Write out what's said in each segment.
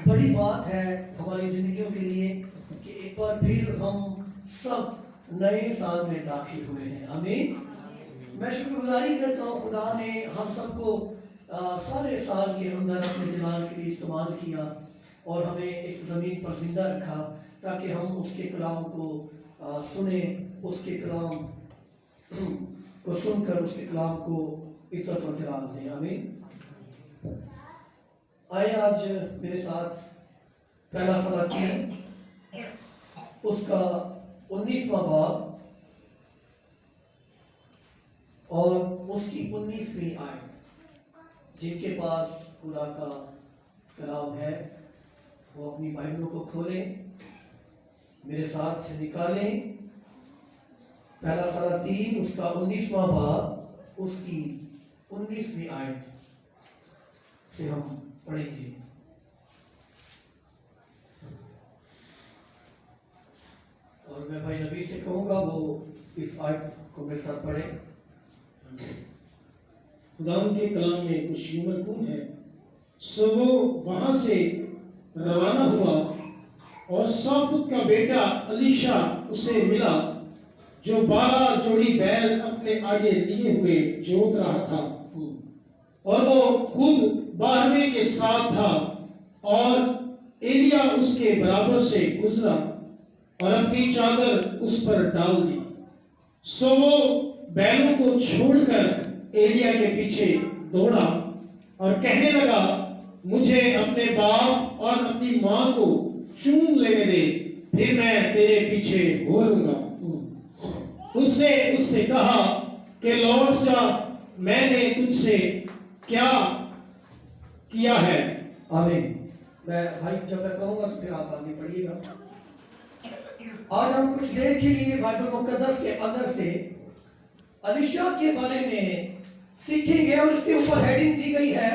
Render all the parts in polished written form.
بڑی بات ہے ہماری زندگیوں کے لیے کہ ایک بار پھر ہم سب نئے سال میں داخل ہوئے ہیں. آمین. میں شکر گزاری کرتا ہوں خدا نے ہم سب کو سارے سال کے اندر اپنے جلال کے لیے استعمال کیا اور ہمیں اس زمین پر زندہ رکھا تاکہ ہم اس کے کلام کو سنیں، اس کے کلام کو سن کر اس کے کلام کو عزت و جلال دیں. آمین. آئے آج میرے ساتھ پہلا سلاطین اس کا 19واں باب اور اس کی 19ویں آیت. جن کے پاس خدا کا کلام ہے وہ اپنی بائبلوں کو کھولیں، میرے ساتھ نکالیں. پہلا سلاطین اس کا 19واں باب اس کی 19ویں آیت سے ہم پڑھیں گے. اور میں بھائی نبی سے کہوں گا وہ اس آیت کو میرے ساتھ پڑھیں. خدا کے کلام میں کچھ یوں مکتوب ہے: سو وہ وہاں سے روانہ ہوا اور صافت کا بیٹا الیشا اسے ملا جو 12 جوڑی بیل اپنے آگے لیے ہوئے جوت رہا تھا، اور وہ خود 12ویں کے ساتھ تھا. اور ایلیا اس کے برابر سے گزرا اور اپنی چادر اس پر ڈال دی. سو وہ بیلوں کو چھوڑ کر ایلیا کے پیچھے دوڑا اور کہنے لگا: مجھے اپنے باپ اور اپنی ماں کو چوم لینے دے، پھر میں تیرے پیچھے ہو لوں گا. اس نے اس سے کہا کہ لوٹ جا، میں نے تجھ سے کیا کیا ہے. آمین. میں بھائی جب میں کہوں گا تو پھر آپ آگے پڑھیے گا. آج ہم کچھ دیر کے لیے بائبل مقدس کے اندر سے الیشا کے بارے میں سیکھیں گے اور اس کے اوپر ہیڈنگ دی گئی ہے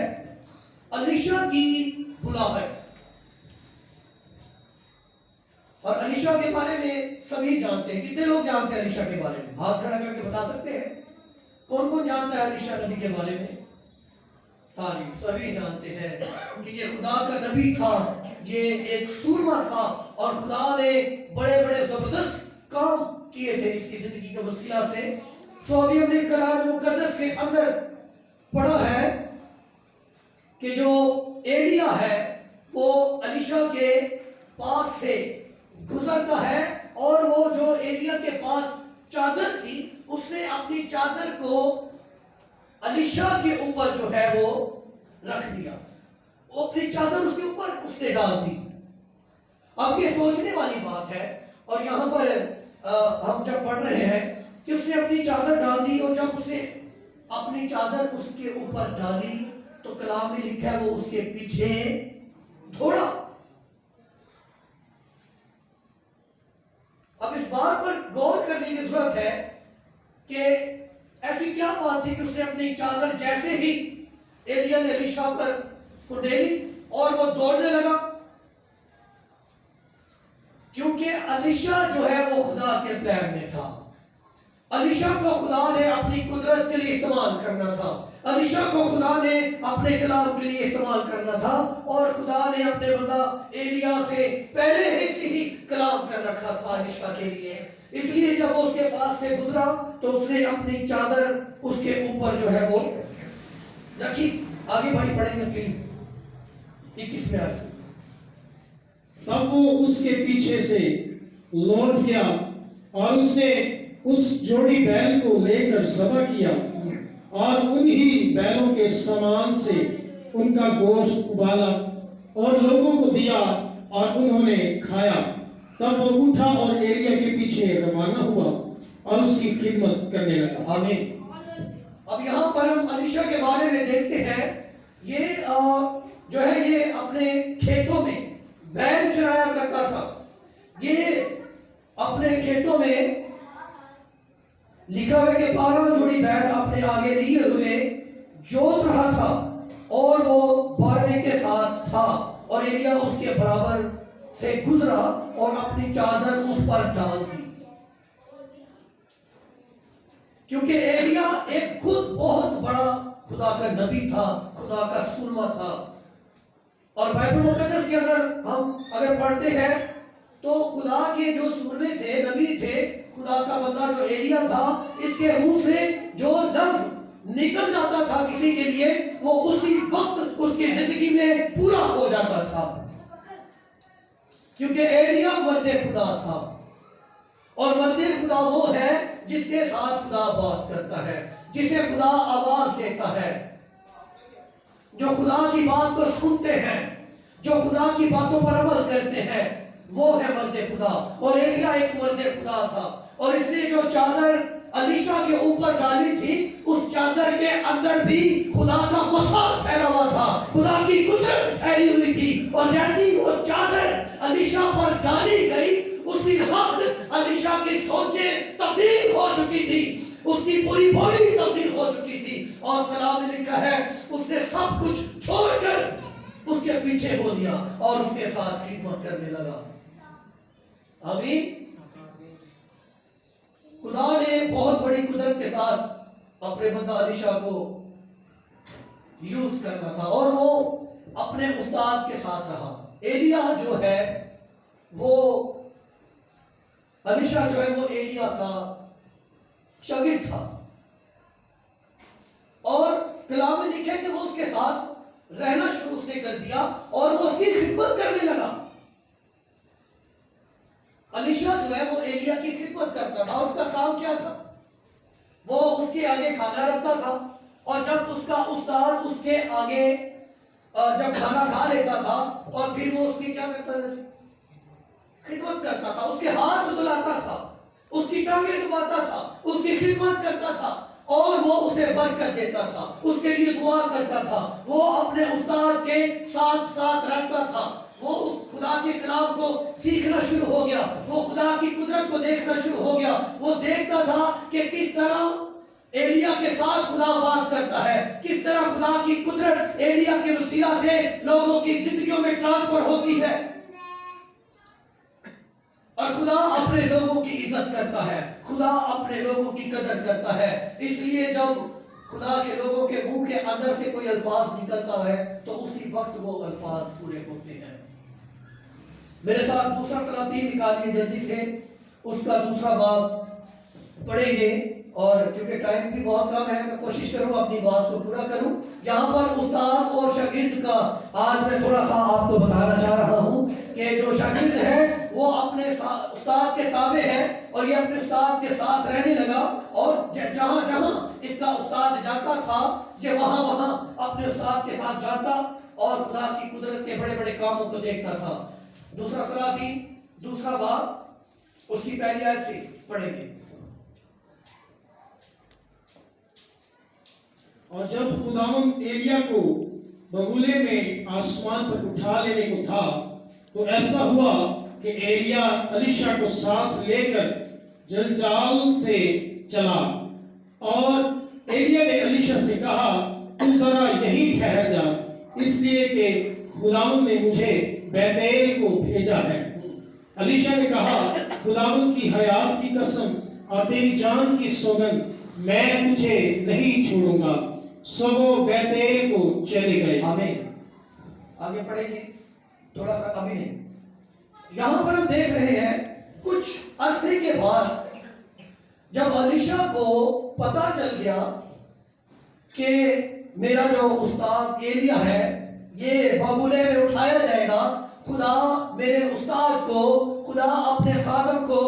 الیشا کی بلاہٹ. اور الیشا کے بارے میں سبھی جانتے ہیں. کتنے لوگ جانتے ہیں الیشا کے بارے میں؟ ہاتھ کھڑا کر کے بتا سکتے ہیں کون کون جانتا ہے الیشا نبی کے بارے میں؟ سبھی جانتے ہیں کہ یہ خدا کا نبی تھا، یہ ایک سورما تھا اور خدا نے بڑے بڑے زبردست کام کیے تھے اس کی زندگی کے وسیلہ سے. سو ابھی ہم نے کلام مقدس کے اندر پڑھا ہے کہ جو ایلیا ہے وہ الیشا کے پاس سے گزرتا ہے اور وہ جو ایلیا کے پاس چادر تھی اس نے اپنی چادر کو الیشا کے اوپر جو ہے وہ رکھ دیا. وہ اپنی چادر اس کے اوپر اس نے ڈال دی. اب یہ سوچنے والی بات ہے اور یہاں پر ہم جب پڑھ رہے ہیں کہ اس نے اپنی چادر ڈال دی، اور جب اس نے اپنی چادر اس کے اوپر ڈالی تو کلام میں لکھا ہے وہ اس کے پیچھے دوڑا. اب اس بات پر غور کرنے کی ضرورت ہے کہ ایسی کیا بات تھی کہ اس نے اپنی چادر جیسے ہی ایلیا نے الیشا پر کو ڈالی اور وہ دوڑنے لگا. کیونکہ الیشا جو ہے وہ خدا کے پلان میں تھا. الیشا کو خدا نے اپنی قدرت کے لیے استعمال کرنا تھا. الیشا کو خدا نے اپنے کلام کے لیے استعمال کرنا تھا اور خدا نے اپنے بندہ ایلیا سے پہلے ہی کلام کر رکھا تھا الیشا کے لیے. اس لیے جب وہ اس کے پاس سے گزرا تو اس نے اپنی چادر اس کے اوپر جو ہے وہ رکھی. آگے بھائی پڑھیں گے پلیز 21 آیت. تب وہ اس کے پیچھے سے لوٹ گیا اور اس نے اس جوڑی بیل کو لے کر ذبح کیا اور انہی بیلوں کے سامان سے ان کا گوشت ابالا اور لوگوں کو دیا اور انہوں نے کھایا. تب وہ اٹھا اور ایلیا کے پیچھے روانہ ہوا اور اس کی خدمت کرنے لگا. آمین. اب یہاں پر ہم الیشا کے بارے میں دیکھتے ہیں یہ جو ہے یہ اپنے کھیتوں میں بیل چرایا کرتا تھا. یہ اپنے کھیتوں میں لکھا ہے کہ 12 جوڑی بیل اپنے آگے لیے ہوئے جوت رہا تھا اور وہ 12ویں کے ساتھ تھا. اور ایلیا اس کے برابر سے گزرا اور اپنی چادر اس پر ڈال دی. کیونکہ ایلیا ایک خود بہت بڑا خدا کا نبی تھا، خدا کا سورما تھا. اور بائبل مقدس کے اندر ہم اگر پڑھتے ہیں تو خدا کے جو سورنے تھے، نبی تھے، خدا کا بندہ جو ایلیا تھا، اس کے منہ سے جو لفظ نکل جاتا تھا کسی کے لیے، وہ اسی وقت اس کی زندگی میں پورا ہو جاتا تھا، کیونکہ ایلیا مرد خدا تھا۔ اور مرد خدا وہ ہے جس کے ساتھ خدا بات کرتا ہے، جسے خدا آواز دیتا ہے، جو خدا کی بات کو سنتے ہیں، جو خدا کی باتوں پر عمل کرتے ہیں، وہ ہے مرد خدا۔ اور ایلیا ایک مرد خدا تھا، اور اس نے جو چادر الیشا کے اوپر ڈالی تھی، اس چادر کے اندر بھی خدا کا مسار ٹھہرا ہوا تھا، خدا کی قدرت ٹھہری ہوئی تھی۔ اور جیسی وہ چادر الیشا پر ڈالی گئی، اسی وقت الیشا کی سوچیں تبدیل ہو چکی تھی، اس کی پوری باڈی تبدیل ہو چکی تھی، اور کلام میں لکھا ہے اس نے سب کچھ چھوڑ کر اس کے پیچھے ہو دیا اور اس کے ساتھ خدمت کرنے لگا۔ آمین۔ خدا نے بہت بڑی قدرت کے ساتھ اپنے بندہ الیشا کو یوز کرنا تھا، اور وہ اپنے استاد کے ساتھ رہا۔ ایلیا جو ہے وہ الیشا جو ہے وہ ایلیا کا شاگرد تھا، اور کلام میں لکھا ہے کہ وہ اس کے ساتھ رہنا شروع اس نے کر دیا اور وہ اس کی خدمت کرنے لگا۔ الیشا جو ہے وہ ایلیا کی خدمت کرتا تھا۔ اس کا کام کیا تھا؟ وہ اس کے آگے کھانا رکھتا تھا، اور جب اس کا استاد اس کے آگے جب کھانا کھا لیتا تھا، اور پھر وہ اس کی کیا کرتا تھا؟ خدمت کرتا تھا، اس کے ہاتھ دھلاتا تھا، اس کی ٹانگیں دباتا تھا، اس کی خدمت کرتا تھا، اور وہ اسے برکت دیتا تھا، اس کے لیے دعا کرتا تھا۔ وہ اپنے استاد کے ساتھ ساتھ رہتا تھا، وہ خدا کے کلام کو سیکھنا شروع ہو گیا، وہ خدا کی قدرت کو دیکھنا شروع ہو گیا۔ وہ دیکھتا تھا کہ کس طرح ایلیا کے ساتھ خدا بات کرتا ہے، کس طرح خدا کی قدرت ایلیا کے وسیلہ سے لوگوں کی زندگیوں میں ٹرانسفر ہوتی ہے، اور خدا اپنے لوگوں کی عزت کرتا ہے، خدا اپنے لوگوں کی قدر کرتا ہے۔ اس لیے جب خدا کے لوگوں کے منہ کے اندر سے کوئی الفاظ نکلتا ہے تو اسی وقت وہ الفاظ پورے ہوتے ہیں۔ میرے ساتھ دوسرا سلاطین نکالیے جلدی سے، اس کا دوسرا باب پڑھیں گے، اور کیونکہ ٹائم بھی بہت کم ہے، میں کوشش کروں اپنی بات کو پورا کروں۔ یہاں پر استاد اور شاگرد کا آج میں تھوڑا سا آپ کو بتانا چاہ رہا ہوں کہ جو شاگرد ہے وہ اپنے استاد کے تابع ہے، اور یہ اپنے استاد کے ساتھ رہنے لگا، اور جہاں جہاں اس کا استاد جاتا تھا یہ وہاں وہاں اپنے استاد کے ساتھ جاتا اور خدا کی قدرت کے بڑے بڑے کاموں کو دیکھتا تھا۔ دوسرا سلاطین دوسرا باب اس کی پہلی آیت سے پڑھیں گے۔ اور جب خداوند ایلیا کو بگولے میں آسمان پر اٹھا لینے کو تھا تو ایسا ہوا کہ ایلیا الیشا کو ساتھ لے کر جلجال سے چلا، اور ایلیا نے الیشا سے کہا تو ذرا یہیں ٹھہر جا، اس لیے کہ خداوند نے مجھے بیتیل کو بھیجا ہے۔ الیشا نے کہا خداوند کی حیات کی قسم اور تیری جان کی سوگند میں تجھے نہیں چھوڑوں گا، سو وہ بیتیل کو چلے گئے۔ آمین۔ آگے پڑھیں گے تھوڑا سا، ابھی نہیں۔ یہاں پر ہم دیکھ رہے ہیں کچھ عرصے کے بعد جب الیشا کو پتا چل گیا کہ میرا جو استاد ایلیا ہے یہ بگولے میں اٹھایا جائے گا، خدا میرے استاد کو، خدا اپنے خادم کو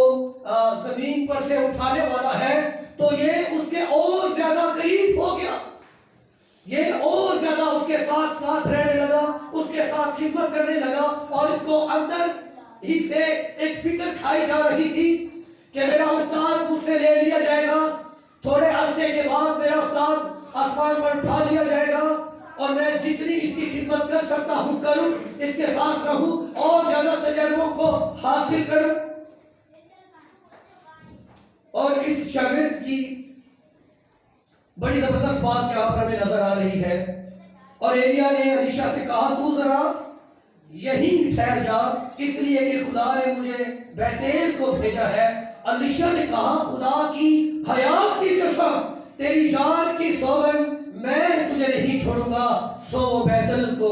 زمین پر سے اٹھانے والا ہے، تو یہ اس کے اور زیادہ قریب ہو گیا، یہ اور زیادہ اس کے ساتھ ساتھ رہنے لگا، اس کے ساتھ خدمت کرنے لگا، اور اس کو اندر ہی سے ایک فکر کھائی جا رہی تھی کہ میرا استاد مجھ سے لے لیا جائے گا، تھوڑے عرصے کے بعد میرا استاد آسمان پر اٹھا لیا جائے گا، اور میں جتنی اس کی خدمت کر سکتا ہوں کروں، اس کے ساتھ رہوں اور زیادہ تجربوں کو حاصل کروں۔ اور اس شاگرد کی بڑی زبردست بات یہاں پر ہمیں نظر آ رہی ہے، اور ایلیا نے الیشا سے کہا تو ذرا یہیں ٹھہر جا، اس لیے کہ خدا نے مجھے بیتیل کو بھیجا ہے۔ الیشا نے کہا خدا کی حیات کی قسم تیری جان کی سوگند میں تجھے نہیں چھوڑوں گا، سو وہ بیتل کو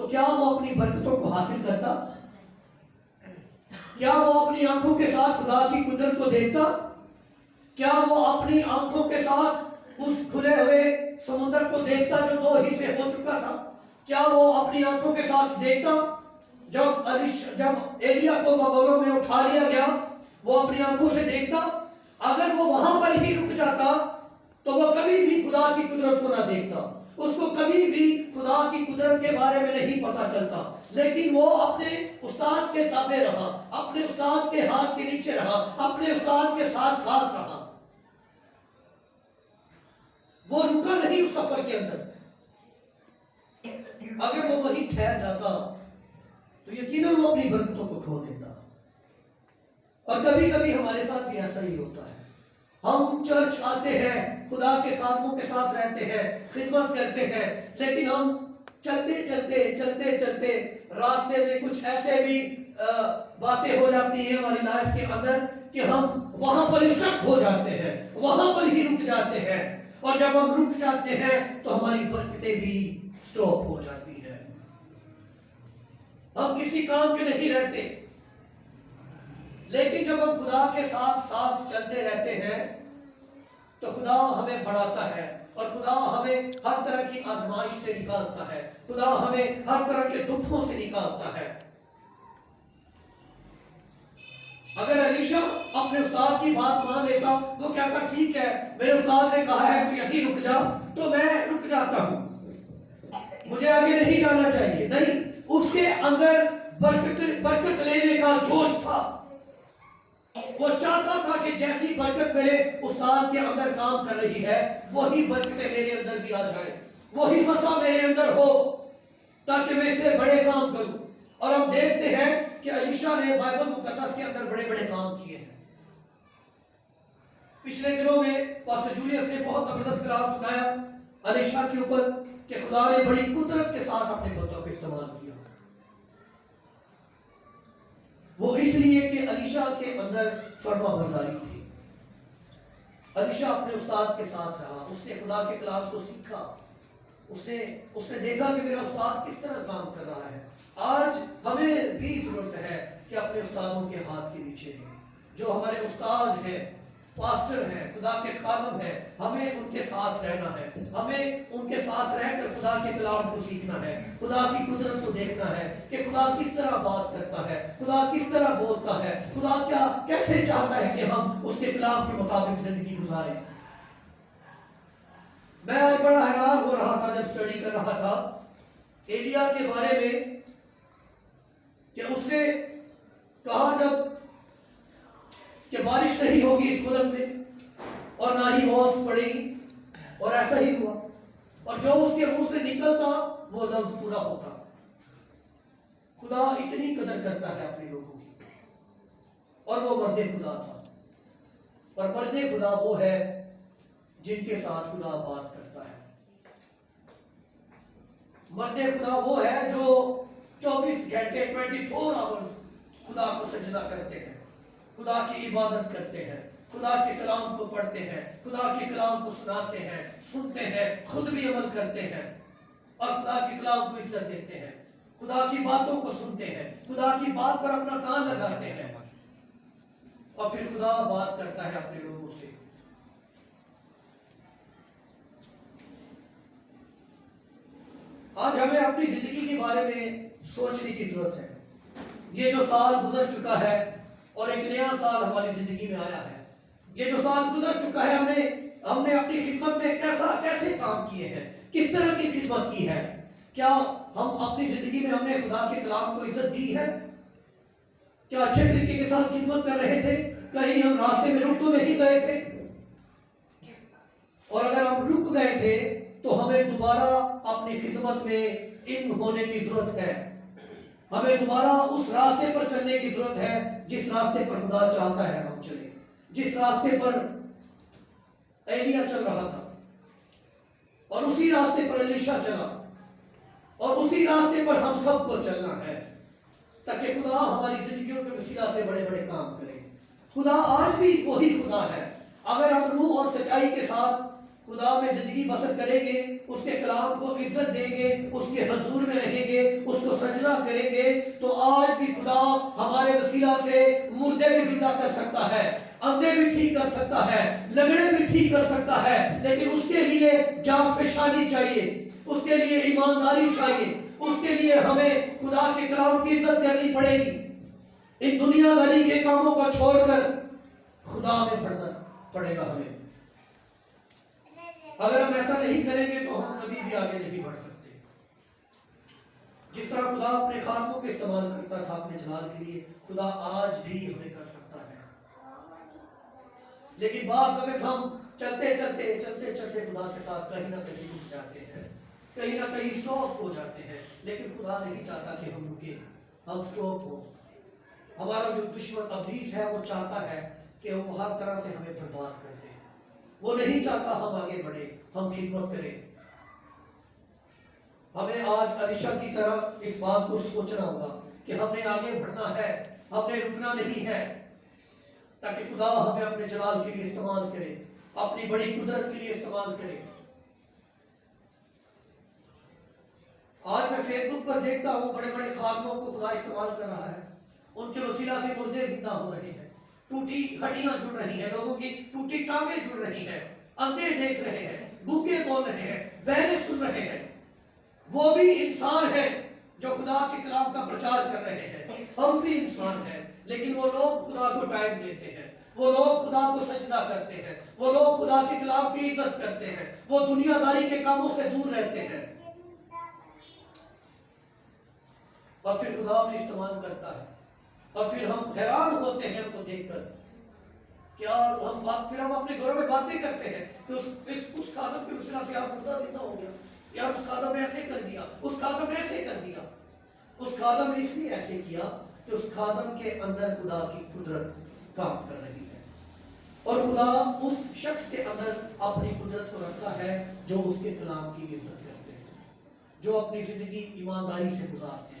تو کیا وہ اپنی برکتوں کو حاصل کرتا؟ کیا وہ اپنی آنکھوں کے ساتھ خدا کی قدرت کو دیکھتا؟ کیا وہ اپنی آنکھوں کے ساتھ اس کھلے ہوئے سمندر کو دیکھتا جو 2 حصے ہو چکا تھا؟ کیا وہ اپنی آنکھوں کے ساتھ دیکھتا جب ایلیا کو بگولوں میں اٹھا لیا گیا؟ وہ اپنی آنکھوں سے دیکھتا؟ اگر وہ وہاں پر ہی رک جاتا تو وہ کبھی بھی خدا کی قدرت کو نہ دیکھتا، اس کو کبھی بھی خدا کی قدرت کے بارے میں نہیں پتا چلتا. لیکن وہ اپنے استاد کے تابع رہا، اپنے استاد کے ہاتھ کے نیچے رہا، اپنے استاد کے ساتھ ساتھ رہا. وہ رکا نہیں اس سفر کے اندر. اگر وہ وہیں ٹھہر جاتا تو یقیناً وہ اپنی برکتوں کو کھو دیتا. اور کبھی کبھی ہمارے ساتھ بھی ایسا ہی ہوتا ہے. ہم چرچ آتے ہیں، خدا کے خادموں کے ساتھ رہتے ہیں، خدمت کرتے ہیں، لیکن ہم چلتے راستے میں کچھ ایسے بھی باتیں ہو جاتی ہیں ہماری لائف کے اندر کہ ہم وہاں پر اسٹک ہو جاتے ہیں، وہاں پر ہی رک جاتے ہیں. اور جب ہم رک جاتے ہیں تو ہماری برکتیں بھی سٹاپ ہو جاتی ہیں. ہم کسی کام کے نہیں رہتے. لیکن جب ہم خدا کے ساتھ ساتھ چلتے رہتے ہیں تو خدا ہمیں بڑھاتا ہے، اور خدا ہمیں ہر طرح کی آزمائش سے نکالتا ہے، خدا ہمیں ہر طرح کے دکھوں سے نکالتا ہے. اگر الیشا اپنے استاد کی بات مان لیتا، وہ کہتا ٹھیک ہے میرے استاد نے کہا ہے تو یہیں رک جا، تو میں رک جاتا ہوں، مجھے آگے نہیں جانا چاہیے. نہیں، اس کے اندر برکت لینے کا جوش تھا. وہ چاہتا تھا کہ جیسی برکت میرے استاد کے اندر کام کر رہی ہے وہی برکتیں میرے اندر بھی آ جائیں، وہی مسا میرے اندر ہو تاکہ میں اس سے بڑے کام کروں. اور ہم دیکھتے ہیں کہ الیشا نے بائبل مقدس کے اندر بڑے بڑے کام کیے ہیں. پچھلے دنوں میں پاسٹر جولیس نے بہت زبردست کلام سنایا الیشا کے اوپر کہ خدا نے بڑی قدرت کے ساتھ اپنے بندوں کو استعمال کیا. وہ اس لیے کہ الیشا کے اندر فرما برداری تھی. الیشا اپنے استاد کے ساتھ رہا، اس نے خدا کے کلام کو سیکھا، اس نے دیکھا کہ میرا استاد کس طرح کام کر رہا ہے. آج ہمیں بھی ضرورت ہے کہ اپنے استادوں کے ہاتھ کے نیچے ہیں. جو ہمارے استاد ہیں، پاسٹر ہیں، خدا کے خادم ہیں، ہمیں ان کے ساتھ رہنا ہے. ہمیں ان کے ساتھ رہ کر خدا کے کلام کو سیکھنا ہے، خدا کی قدرت کو دیکھنا ہے کہ خدا کس طرح بات کرتا ہے، خدا کس طرح بولتا ہے، خدا کیسے چاہتا ہے کہ ہم اس کے کلام کے مطابق زندگی گزاریں. میں آج بڑا حیران ہو رہا تھا جب اسٹڈی کر رہا تھا ایلیا کے بارے میں کہ اس نے کہا جب کہ بارش نہیں ہوگی اس ملک میں اور نہ ہی اوس پڑے گی، اور ایسا ہی ہوا. اور جو اس کے منہ سے نکلتا وہ لفظ پورا ہوتا. خدا اتنی قدر کرتا ہے اپنے لوگوں کی. اور وہ مرد خدا تھا، اور مرد خدا وہ ہے جن کے ساتھ خدا بات کرتا ہے. مرد خدا وہ ہے جو 24 گھنٹے 24 آورز خدا کو سجدہ کرتے ہیں، خدا کی عبادت کرتے ہیں، خدا کے کلام کو پڑھتے ہیں، خدا کے کلام کو سناتے ہیں، سنتے ہیں، خود بھی عمل کرتے ہیں، اور خدا کے کلام کو عزت دیتے ہیں، خدا کی باتوں کو سنتے ہیں، خدا کی بات پر اپنا کان لگاتے ہیں، اور پھر خدا بات کرتا ہے اپنے لوگوں سے. آج ہمیں اپنی زندگی کے بارے میں سوچنے کی ضرورت ہے. یہ جو سال گزر چکا ہے اور ایک نیا سال ہماری زندگی میں آیا ہے. یہ جو سال گزر چکا ہے ہم نے اپنی خدمت میں کیسے کام کیے ہیں، کس طرح کی خدمت کی ہے. کیا ہم اپنی زندگی میں ہم نے خدا کے کلام کو عزت دی ہے؟ کیا اچھے طریقے کے ساتھ خدمت کر رہے تھے؟ کہیں ہم راستے میں رک تو نہیں گئے تھے؟ اور اگر ہم رک گئے تھے تو ہمیں دوبارہ اپنی خدمت میں ان ہونے کی ضرورت ہے. ہمیں دوبارہ اس راستے پر چلنے کی ضرورت ہے جس راستے پر خدا چاہتا ہے ہم چلیں، جس راستے پر ایلیا چل رہا تھا، اور اسی راستے پر الیشا چلا، اور اسی راستے پر ہم سب کو چلنا ہے تاکہ خدا ہماری زندگیوں کے وسیلہ سے بڑے بڑے کام کرے. خدا آج بھی وہی خدا ہے. اگر ہم روح اور سچائی کے ساتھ خدا میں زندگی بسر کریں گے، اس کے کلام کو عزت دیں گے، اس کے حضور میں رہیں گے، اس کو سجدہ کریں گے، تو آج بھی خدا ہمارے وسیلہ سے مردے بھی زندہ کر سکتا ہے، اندھے بھی ٹھیک کر سکتا ہے، لنگڑے بھی ٹھیک کر سکتا ہے، لیکن اس کے لیے جان فشانی چاہیے، اس کے لیے ایمانداری چاہیے، اس کے لیے ہمیں خدا کے کلام کی عزت کرنی پڑے گی۔ ان دنیا داری کے کاموں کو چھوڑ کر خدا میں بڑھنا پڑے گا ہمیں۔ اگر ہم ایسا نہیں کریں گے تو ہم کبھی بھی آگے نہیں بڑھ سکتے۔ جس طرح خدا اپنے خادموں کے استعمال کرتا تھا اپنے جلال کے لیے، خدا آج بھی ہمیں کر سکتا ہے۔ لیکن بعض وقت ہم چلتے چلتے خدا کے ساتھ کہیں نہ کہیں رک جاتے ہیں، کہیں نہ کہیں اسٹاپ ہو جاتے ہیں، لیکن خدا نہیں چاہتا کہ ہم رکیں، ہم اسٹاپ ہو۔ ہمارا جو دشمن ابلیس ہے وہ چاہتا ہے کہ وہ ہر طرح سے ہمیں برباد کر دے، وہ نہیں چاہتا ہم آگے بڑھیں، ہم خدمت کریں۔ ہمیں آج علیشا کی طرح اس بات کو سوچنا ہوگا کہ ہم نے آگے بڑھنا ہے، ہم نے رکنا نہیں ہے، تاکہ خدا ہمیں اپنے جلال کے لیے استعمال کرے، اپنی بڑی قدرت کے لیے استعمال کرے۔ آج میں فیس بک پر دیکھتا ہوں بڑے بڑے خادموں کو خدا استعمال کر رہا ہے، ان کے وسیلہ سے مردے زندہ ہو رہے ہیں، ٹوٹی ہڈیاں جڑ رہی ہیں، لوگوں کی ٹوٹی ٹانگیں جڑ رہی ہیں، اندھے دیکھ رہے ہیں، گونگے بول رہے ہیں، بہرے سن رہے ہیں۔ وہ بھی انسان ہے جو خدا کے کلام کا پرچار کر رہے ہیں، ہم بھی انسان ہیں، لیکن وہ لوگ خدا کو ٹائم دیتے ہیں، وہ لوگ خدا کو سجدہ کرتے ہیں، وہ لوگ خدا کے کلام کی عزت کرتے ہیں، وہ دنیا داری کے کاموں سے دور رہتے ہیں، اور پھر خدا انہیں استعمال کرتا ہے، اور پھر ہم حیران ہوتے ہیں ان کو دیکھ کر کہ پھر ہم اپنے گھروں میں باتیں کرتے ہیں کہ اس خادم کے وسیلہ سے آپ مردہ زندہ ہو گیا، یا اس خادم نے ایسے کر دیا، اس خادم نے ایسے کر دیا۔ اس خادم نے اس لیے ایسے کیا کہ اس خادم کے اندر خدا کی قدرت کام کر رہی ہے، اور خدا اس شخص کے اندر اپنی قدرت کو رکھتا ہے جو اس کے کلام کی عزت کرتے ہیں، جو اپنی زندگی ایمانداری سے گزارتے ہیں۔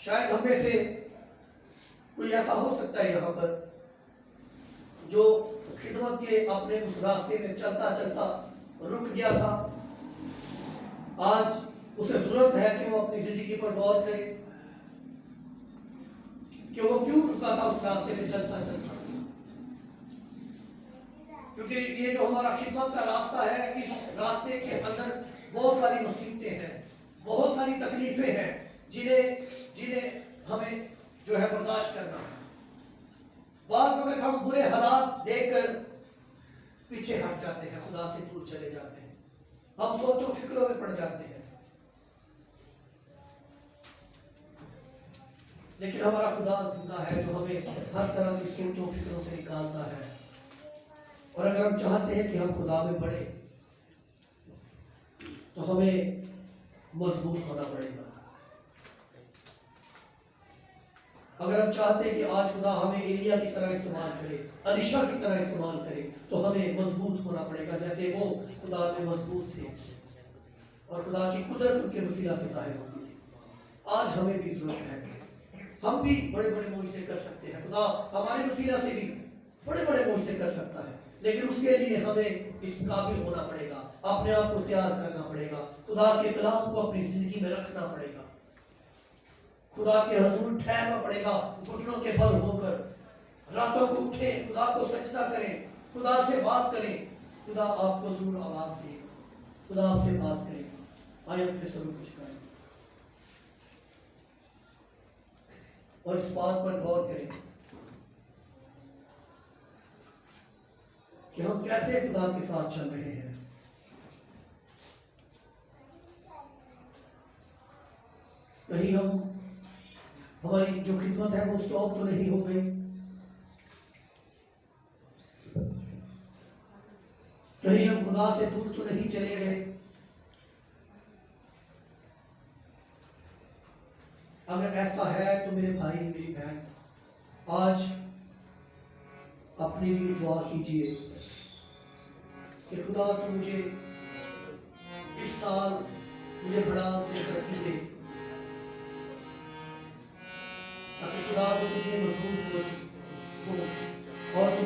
شاید ہم میں سے کوئی ایسا ہو سکتا ہے یہاں پر جو خدمت کے اپنے اس راستے میں چلتا چلتا رک گیا تھا، آج اسے ضرورت ہے کہ وہ اپنی زندگی پر غور کرے کہ وہ کیوں رکا تھا اس راستے میں چلتا چلتا، کیونکہ یہ جو ہمارا خدمت کا راستہ ہے، اس راستے کے اندر بہت ساری مصیبتیں ہیں، بہت ساری تکلیفیں ہیں جنہیں ہمیں جو ہے برداشت کرنا ہے۔ بعض وقت ہم برے حالات دیکھ کر پیچھے ہٹ جاتے ہیں، خدا سے دور چلے جاتے ہیں، ہم سوچ و فکروں میں پڑ جاتے ہیں، لیکن ہمارا خدا زندہ ہے جو ہمیں ہر طرح کی سوچ و فکروں سے نکالتا ہے، اور اگر ہم چاہتے ہیں کہ ہم خدا میں بڑھیں تو ہمیں مضبوط ہونا پڑے گا۔ اگر ہم چاہتے ہیں کہ آج خدا ہمیں ایلیا کی طرح استعمال کرے، علیشا کی طرح استعمال کرے، تو ہمیں مضبوط ہونا پڑے گا جیسے وہ خدا میں مضبوط تھے اور خدا کی قدرت ان کے وسیلہ سے ظاہر ہوتی تھی۔ آج ہمیں بھی ضرورت ہے، ہم بھی بڑے بڑے معجزے کر سکتے ہیں، خدا ہمارے وسیلہ سے بھی بڑے بڑے معجزے کر سکتا ہے، لیکن اس کے لیے ہمیں اس قابل ہونا پڑے گا، اپنے آپ کو تیار کرنا پڑے گا، خدا کے کلام کو اپنی زندگی میں رکھنا پڑے گا، خدا کے حضور ٹھہرنا پڑے گا، گھٹنوں کے بل ہو کر راتوں کو اٹھیں، خدا کو سجدہ کریں، خدا سے بات کریں۔ خدا آپ کو ضرور آواز دے گا، خدا آپ سے بات کرے گا۔ آئے اپنے سب کچھ کریں اور اس بات پر غور کریں کہ ہم کیسے خدا کے ساتھ چل رہے ہیں۔ کہیں ہماری جو خدمت ہے وہ اسٹاپ تو نہیں ہو گئی، کہیں ہم خدا سے دور تو نہیں چلے گئے۔ اگر ایسا ہے تو میرے بھائی میری بہن آج اپنے لیے دعا کیجیے کہ خدا تو مجھے اس سال مجھے ترقی دے، تاکہ خدا تو تجھ میں مضبوط ہو